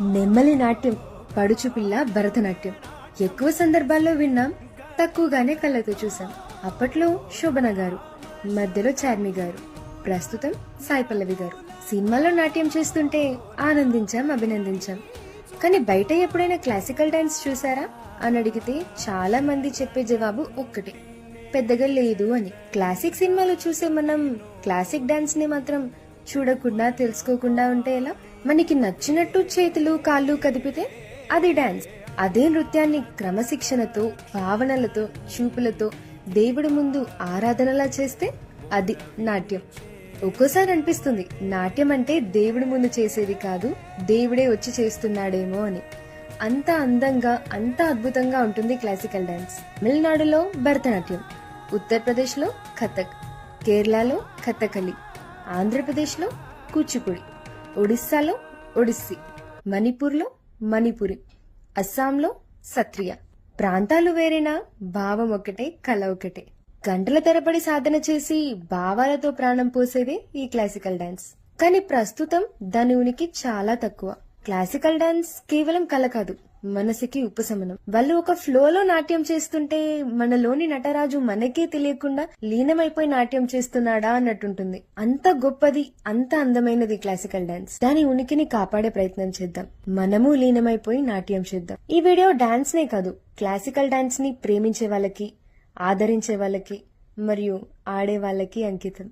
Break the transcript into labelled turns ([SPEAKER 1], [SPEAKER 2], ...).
[SPEAKER 1] నెమ్మలి నాట్యం, పడుచు పిల్ల భరతనాట్యం. ఎక్కువ సందర్భాల్లో విన్నాం, తక్కువగానే కళ్ళతో చూసాం. అప్పట్లో శోభన గారు, మధ్యలో చార్మి గారు, ప్రస్తుతం సాయి పల్లవి గారు. సినిమాలో నాట్యం చేస్తుంటే ఆనందించాం, అభినందించాం. కానీ బయట ఎప్పుడైనా క్లాసికల్ డాన్స్ చూసారా అని అడిగితే చాలా మంది చెప్పే జవాబు ఒక్కటే, పెద్దగా లేదు అని. క్లాసిక్ సినిమాలు చూసే మనం క్లాసిక్ డాన్స్ ని మాత్రం చూడకుండా తెలుసుకోకుండా ఉంటే ఎలా? మనకి నచ్చినట్టు చేతులు కాళ్ళు కదిపితే అది డాన్స్. అదే నృత్యాన్ని క్రమశిక్షణతో, భావనలతో, చూపులతో దేవుడి ముందు ఆరాధనలా చేస్తే అది నాట్యం. ఒక్కోసారి అనిపిస్తుంది నాట్యం అంటే దేవుడి ముందు చేసేది కాదు, దేవుడే వచ్చి చేస్తున్నాడేమో అని. అంత అందంగా, అంత అద్భుతంగా ఉంటుంది క్లాసికల్ డాన్స్. తమిళనాడులో భరతనాట్యం, ఉత్తరప్రదేశ్ లో కథక్, కేరళలో కథకలి, ఆంధ్రప్రదేశ్ లో కూచిపూడి, ఒడిస్సాలో ఒడిస్సీ, మణిపూర్ లో మణిపురి, అస్సాంలో సత్రియ. ప్రాంతాలు వేరేనా, భావం ఒకటే, కళ ఒకటే. గంటల తరబడి సాధన చేసి భావాలతో ప్రాణం పోసేదే ఈ క్లాసికల్ డాన్స్. కానీ ప్రస్తుతం దాని ఉనికి చాలా తక్కువ. క్లాసికల్ డాన్స్ కేవలం కళ కాదు, మనసుకి ఉపశమనం. వాళ్ళు ఒక ఫ్లోలో నాట్యం చేస్తుంటే మనలోని నటరాజు మనకే తెలియకుండా లీనమైపోయి నాట్యం చేస్తున్నాడా అన్నట్టుంటుంది. అంత గొప్పది, అంత అందమైనది క్లాసికల్ డాన్స్. దాని ఉనికిని కాపాడే ప్రయత్నం చేద్దాం. మనము లీనమైపోయి నాట్యం చేద్దాం. ఈ వీడియో డాన్స్ నే కాదు, క్లాసికల్ డాన్స్ ని ప్రేమించే వాళ్ళకి, ఆదరించే వాళ్ళకి మరియు ఆడే వాళ్ళకి అంకితం.